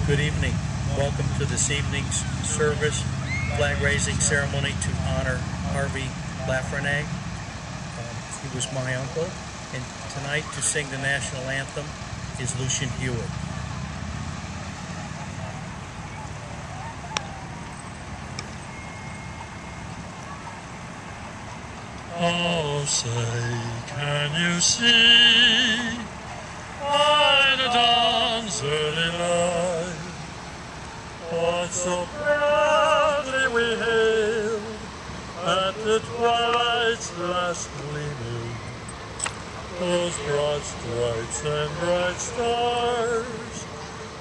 Good evening. Welcome to this evening's service, flag-raising ceremony to honor Harvey Lafrenaye. He was my uncle, and tonight to sing the national anthem is Lucian Hewitt. Oh, say, can you see by the dawn's early light what so proudly we hailed at the twilight's last gleaming, those broad stripes and bright stars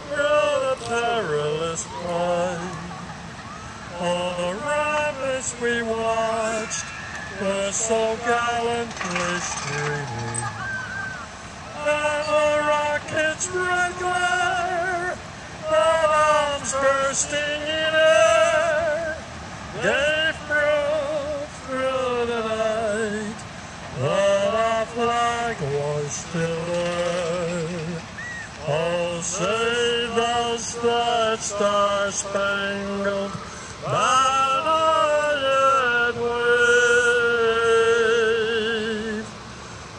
through the perilous fight? All the ramblers we watched were so gallantly streaming, and the rocket's red glare, the bombs bursting in air, gave proof through the night that our flag was still there. Oh, say does that star-spangled banner yet wave?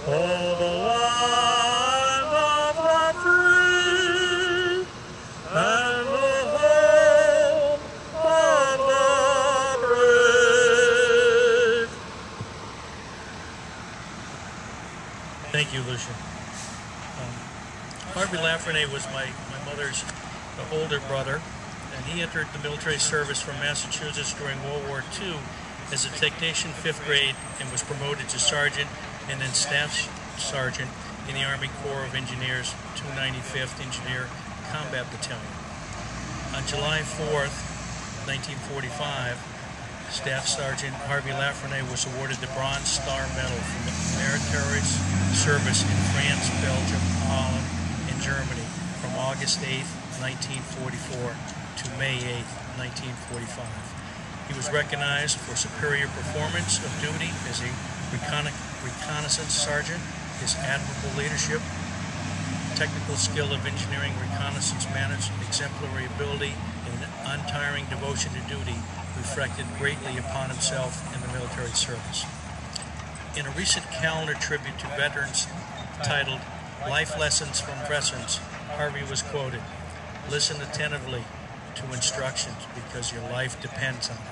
Oh, the land of the free and the home of the brave. Thank you, Lucian. Harvey Lafrenaye was my mother's older brother, and he entered the military service from Massachusetts during World War II as a technician, 5th grade, and was promoted to sergeant and then staff sergeant in the Army Corps of Engineers, 295th Engineer Combat Battalion. On July 4th, 1945, Staff Sergeant Harvey Lafrenaye was awarded the Bronze Star Medal for meritorious service in France, Belgium, Holland, and Germany from August 8th, 1944 to May 8th, 1945. He was recognized for superior performance of duty as a reconnaissance sergeant, his admirable leadership, technical skill of engineering reconnaissance management, exemplary ability, and untiring devotion to duty reflected greatly upon himself in the military service. In a recent calendar tribute to veterans titled Life Lessons from Veterans, Harvey was quoted, "Listen attentively to instructions because your life depends on it."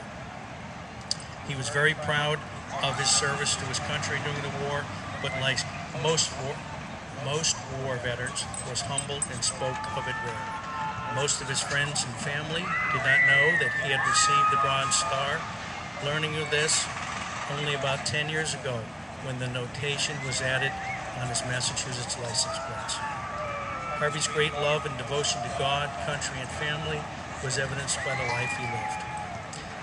He was very proud of his service to his country during the war, but like most war veterans, was humble and spoke of it rarely. Most of his friends and family did not know that he had received the Bronze Star, learning of this only about 10 years ago when the notation was added on his Massachusetts license plates. Harvey's great love and devotion to God, country, and family was evidenced by the life he lived.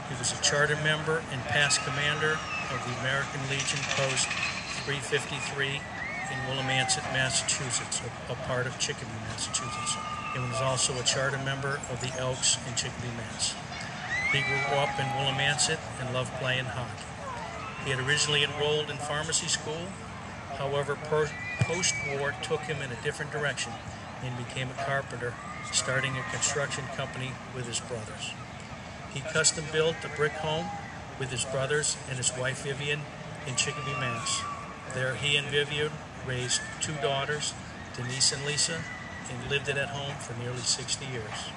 He was a charter member and past commander of the American Legion Post 353 in Willimantic, Massachusetts, a part of Chicopee, Massachusetts, and was also a charter member of the Elks in Chicopee, Mass. He grew up in Willimantic and loved playing hockey. He had originally enrolled in pharmacy school, however, post-war took him in a different direction and became a carpenter, starting a construction company with his brothers. He custom-built a brick home with his brothers and his wife Vivian in Chicopee, Mass. There he and Vivian raised 2 daughters, Denise and Lisa, and lived at home for nearly 60 years.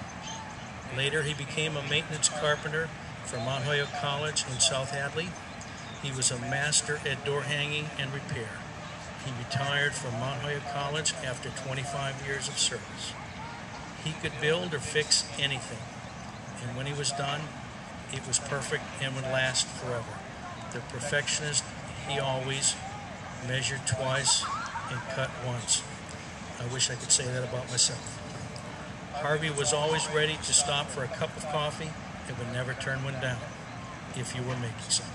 Later he became a maintenance carpenter for Mount Holyoke College in South Hadley. He was a master at door hanging and repair. He retired from Mount Holyoke College after 25 years of service. He could build or fix anything, and when he was done, it was perfect and would last forever. The perfectionist, he always measured twice and cut once. I wish I could say that about myself. Harvey was always ready to stop for a cup of coffee and would never turn one down if you were making some.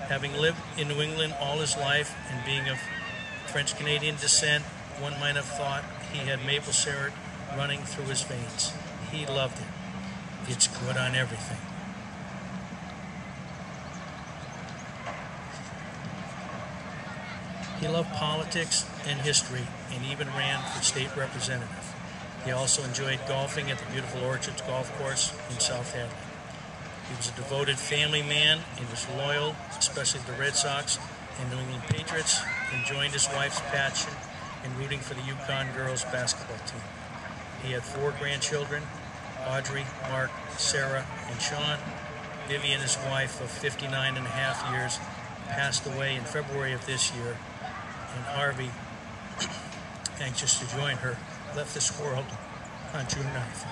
Having lived in New England all his life and being of French-Canadian descent, one might have thought he had maple syrup running through his veins. He loved it. It's good on everything. He loved politics and history and even ran for state representative. He also enjoyed golfing at the beautiful Orchards Golf Course in South Hadley. He was a devoted family man. He was loyal, especially to the Red Sox and New England Patriots, and joined his wife's passion in rooting for the Yukon girls basketball team. He had 4 grandchildren, Audrey, Mark, Sarah, and Sean. Vivian, his wife of 59 and a half years, passed away in February of this year, and Harvey, anxious to join her, left this world on June 9th.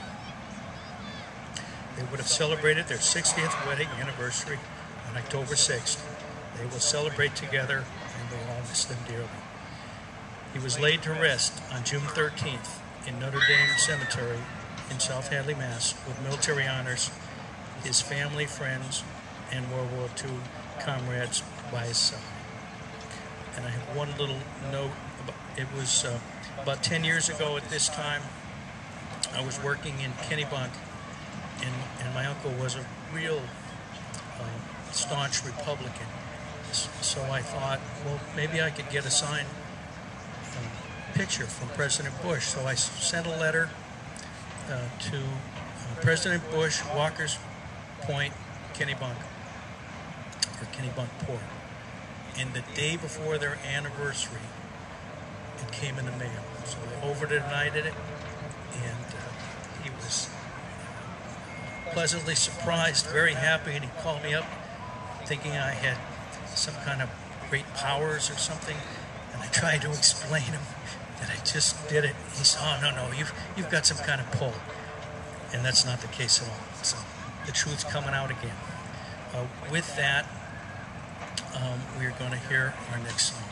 They would have celebrated their 60th wedding anniversary on October 6th. They will celebrate together, and we'll all miss them dearly. He was laid to rest on June 13th in Notre Dame Cemetery in South Hadley, Mass., with military honors, his family, friends, and World War II comrades by his side. And I have one little note. It was about 10 years ago at this time, I was working in Kennebunk, and my uncle was a real staunch Republican. So I thought, well, maybe I could get a signed picture from President Bush. So I sent a letter to President Bush, Walker's Point, Kennebunk, or Kennebunk Port. And the day before their anniversary, it came in the mail. So I overnighted it, and he was pleasantly surprised, very happy, and he called me up thinking I had some kind of great powers or something, and I tried to explain to him that I just did it. He said, "Oh, no, you've got some kind of pull," and that's not the case at all. So the truth's coming out again. With that, we're going to hear our next song.